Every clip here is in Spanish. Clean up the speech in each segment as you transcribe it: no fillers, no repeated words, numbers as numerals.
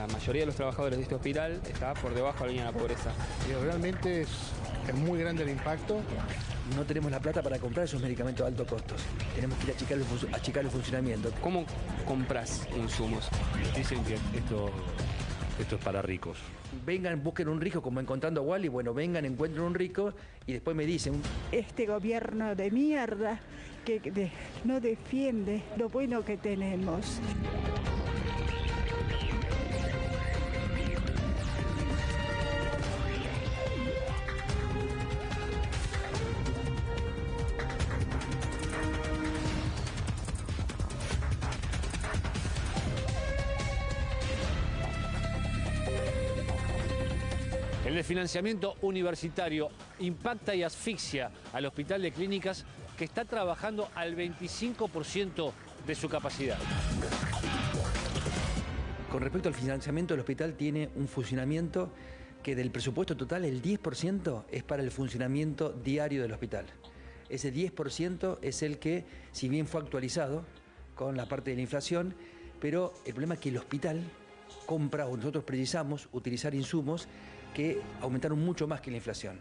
la mayoría de los trabajadores de este hospital está por debajo de la línea de la pobreza. Realmente es muy grande el impacto. No tenemos la plata para comprar esos medicamentos de altos costos. Tenemos que ir a achicar el funcionamiento. ¿Cómo compras insumos? Dicen que esto es para ricos. Vengan, busquen un rico, como encontrando a Wally. Bueno, vengan, encuentren un rico y después me dicen... Este gobierno de mierda que no defiende lo bueno que tenemos. El desfinanciamiento universitario impacta y asfixia al Hospital de Clínicas, que está trabajando al 25% de su capacidad. Con respecto al financiamiento, el hospital tiene un funcionamiento que del presupuesto total el 10% es para el funcionamiento diario del hospital. Ese 10% es el que, si bien fue actualizado con la parte de la inflación, pero el problema es que el hospital compra, o nosotros precisamos utilizar insumos que aumentaron mucho más que la inflación.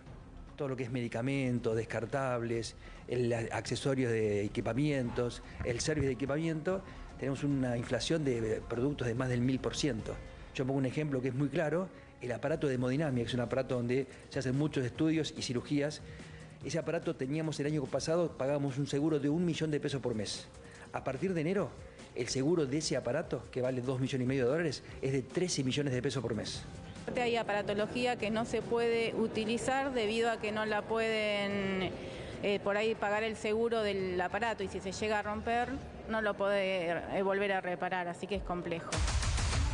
Todo lo que es medicamentos, descartables, el accesorio de equipamientos, el servicio de equipamiento, tenemos una inflación de productos de más del 1000%. Yo pongo un ejemplo que es muy claro, el aparato de hemodinamia, que es un aparato donde se hacen muchos estudios y cirugías. Ese aparato teníamos el año pasado, pagábamos un seguro de 1 millón de pesos por mes. A partir de enero, el seguro de ese aparato, que vale 2,5 millones de dólares, es de 13 millones de pesos por mes. Hay aparatología que no se puede utilizar debido a que no la pueden por ahí pagar el seguro del aparato, y si se llega a romper no lo puede volver a reparar, así que es complejo.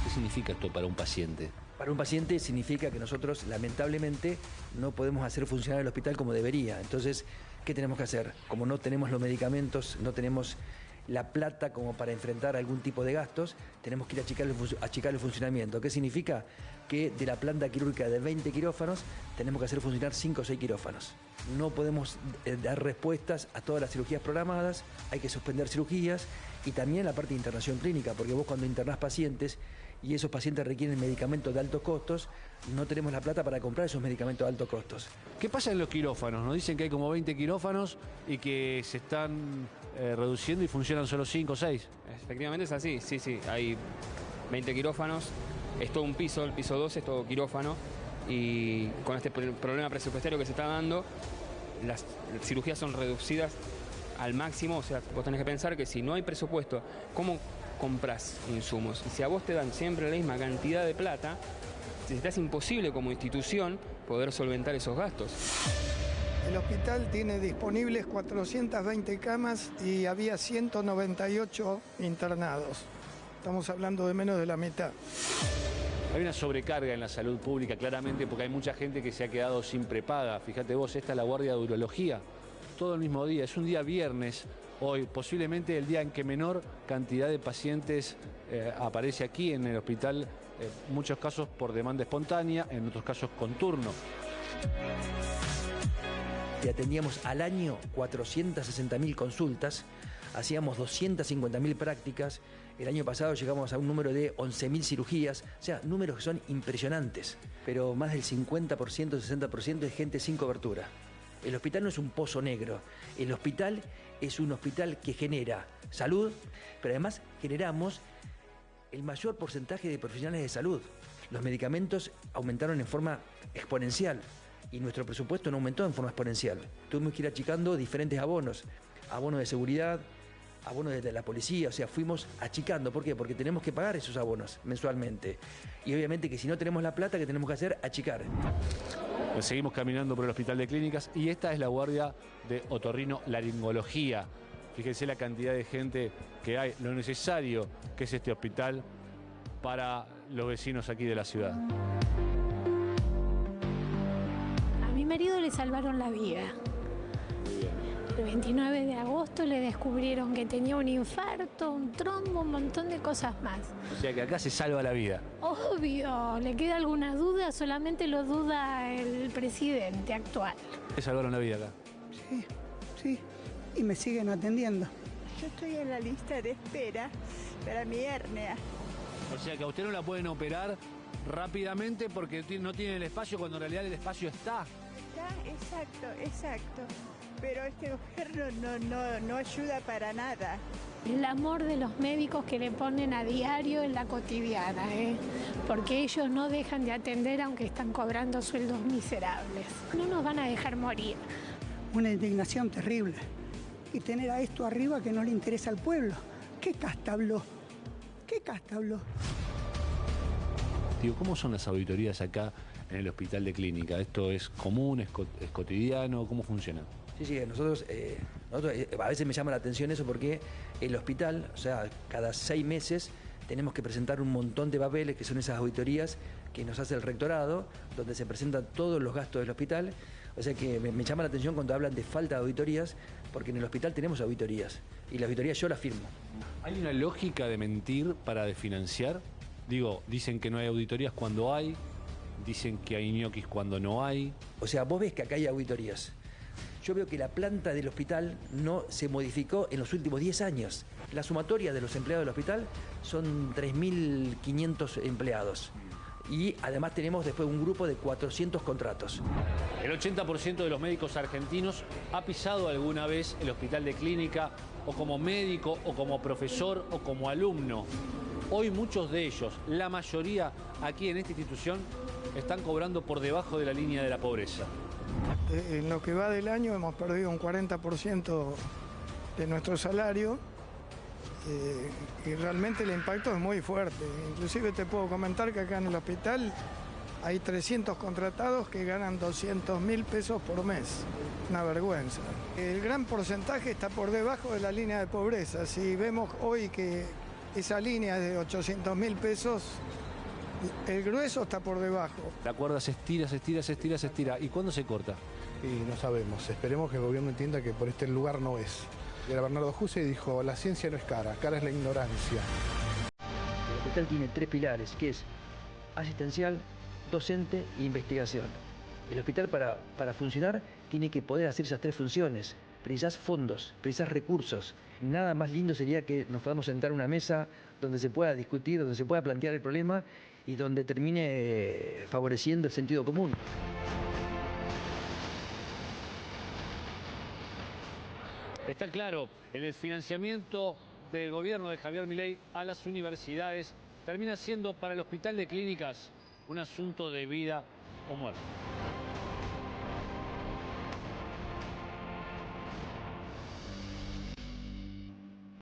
¿Qué significa esto para un paciente? Para un paciente significa que nosotros lamentablemente no podemos hacer funcionar el hospital como debería. Entonces, ¿qué tenemos que hacer? Como no tenemos los medicamentos, no tenemos la plata como para enfrentar algún tipo de gastos, tenemos que ir a achicar el funcionamiento. ¿Qué significa? Que de la planta quirúrgica de 20 quirófanos tenemos que hacer funcionar 5 o 6 quirófanos. No podemos dar respuestas a todas las cirugías programadas, hay que suspender cirugías, y también la parte de internación clínica, porque vos cuando internás pacientes y esos pacientes requieren medicamentos de altos costos, no tenemos la plata para comprar esos medicamentos de altos costos. ¿Qué pasa en los quirófanos? Nos dicen que hay como 20 quirófanos y que se están reduciendo y funcionan solo 5 o 6. Efectivamente es así, sí, hay 20 quirófanos, es todo un piso, el piso 2 es todo quirófano, y con este problema presupuestario que se está dando, las cirugías son reducidas al máximo. O sea, vos tenés que pensar que si no hay presupuesto, ¿cómo compras insumos? Y si a vos te dan siempre la misma cantidad de plata, se te hace imposible como institución poder solventar esos gastos. El hospital tiene disponibles 420 camas y había 198 internados. Estamos hablando de menos de la mitad. Hay una sobrecarga en la salud pública, claramente, porque hay mucha gente que se ha quedado sin prepaga. Fíjate vos, esta es la guardia de urología. Todo el mismo día, es un día viernes, hoy, posiblemente el día en que menor cantidad de pacientes aparece aquí en el hospital, en muchos casos por demanda espontánea, en otros casos con turno. Y atendíamos al año 460.000 consultas, hacíamos 250.000 prácticas, el año pasado llegamos a un número de 11.000 cirugías, o sea, números que son impresionantes, pero más del 50%, 60% es gente sin cobertura. El hospital no es un pozo negro, el hospital es un hospital que genera salud, pero además generamos el mayor porcentaje de profesionales de salud. Los medicamentos aumentaron en forma exponencial y nuestro presupuesto no aumentó en forma exponencial. Tuvimos que ir achicando diferentes abonos, abono de seguridad, abonos de la policía, o sea, fuimos achicando. ¿Por qué? Porque tenemos que pagar esos abonos mensualmente. Y obviamente que si no tenemos la plata, ¿qué tenemos que hacer? Achicar. Seguimos caminando por el Hospital de Clínicas y esta es la guardia de otorrinolaringología. Fíjense la cantidad de gente que hay, lo necesario que es este hospital para los vecinos aquí de la ciudad. A mi marido le salvaron la vida. El 29 de agosto le descubrieron que tenía un infarto, un trombo, un montón de cosas más. O sea que acá se salva la vida. Obvio, ¿le queda alguna duda? Solamente lo duda el presidente actual. ¿Le salvaron la vida acá? Sí, y me siguen atendiendo. Yo estoy en la lista de espera para mi hernia. O sea que a usted no la pueden operar rápidamente porque no tiene el espacio cuando en realidad el espacio está. Exacto. Pero este gobierno no ayuda para nada. El amor de los médicos que le ponen a diario en la cotidiana, porque ellos no dejan de atender aunque están cobrando sueldos miserables. No nos van a dejar morir. Una indignación terrible. Y tener a esto arriba que no le interesa al pueblo. ¿Qué casta habló? Digo, ¿cómo son las auditorías acá en el hospital de clínica? ¿Esto es común, es cotidiano? ¿Cómo funciona? Sí, nosotros a veces me llama la atención eso porque el hospital, o sea, cada 6 meses tenemos que presentar un montón de papeles que son esas auditorías que nos hace el rectorado, donde se presentan todos los gastos del hospital. O sea que me llama la atención cuando hablan de falta de auditorías, porque en el hospital tenemos auditorías y las auditorías yo las firmo. ¿Hay una lógica de mentir para desfinanciar? Digo, dicen que no hay auditorías cuando hay, dicen que hay ñoquis cuando no hay. O sea, vos ves que acá hay auditorías. Yo veo que la planta del hospital no se modificó en los últimos 10 años. La sumatoria de los empleados del hospital son 3.500 empleados. Y además tenemos después un grupo de 400 contratos. El 80% de los médicos argentinos ha pisado alguna vez el hospital de clínica, o como médico, o como profesor, o como alumno. Hoy muchos de ellos, la mayoría aquí en esta institución, están cobrando por debajo de la línea de la pobreza. En lo que va del año hemos perdido un 40% de nuestro salario y realmente el impacto es muy fuerte. Inclusive te puedo comentar que acá en el hospital hay 300 contratados que ganan 200.000 pesos por mes. Una vergüenza. El gran porcentaje está por debajo de la línea de pobreza. Si vemos hoy que esa línea es de 800.000 pesos, el grueso está por debajo. La cuerda se estira. ¿Y cuándo se corta? Y no sabemos. Esperemos que el gobierno entienda que por este lugar no es. Era Bernardo Juse y dijo, la ciencia no es cara es la ignorancia. El hospital tiene 3 pilares, que es asistencial, docente e investigación. El hospital para funcionar tiene que poder hacer esas 3 funciones. Precisás fondos, precisás recursos. Nada más lindo sería que nos podamos sentar a una mesa donde se pueda discutir, donde se pueda plantear el problema y donde termine favoreciendo el sentido común. Está claro, el desfinanciamiento del gobierno de Javier Milei a las universidades termina siendo para el hospital de clínicas un asunto de vida o muerte.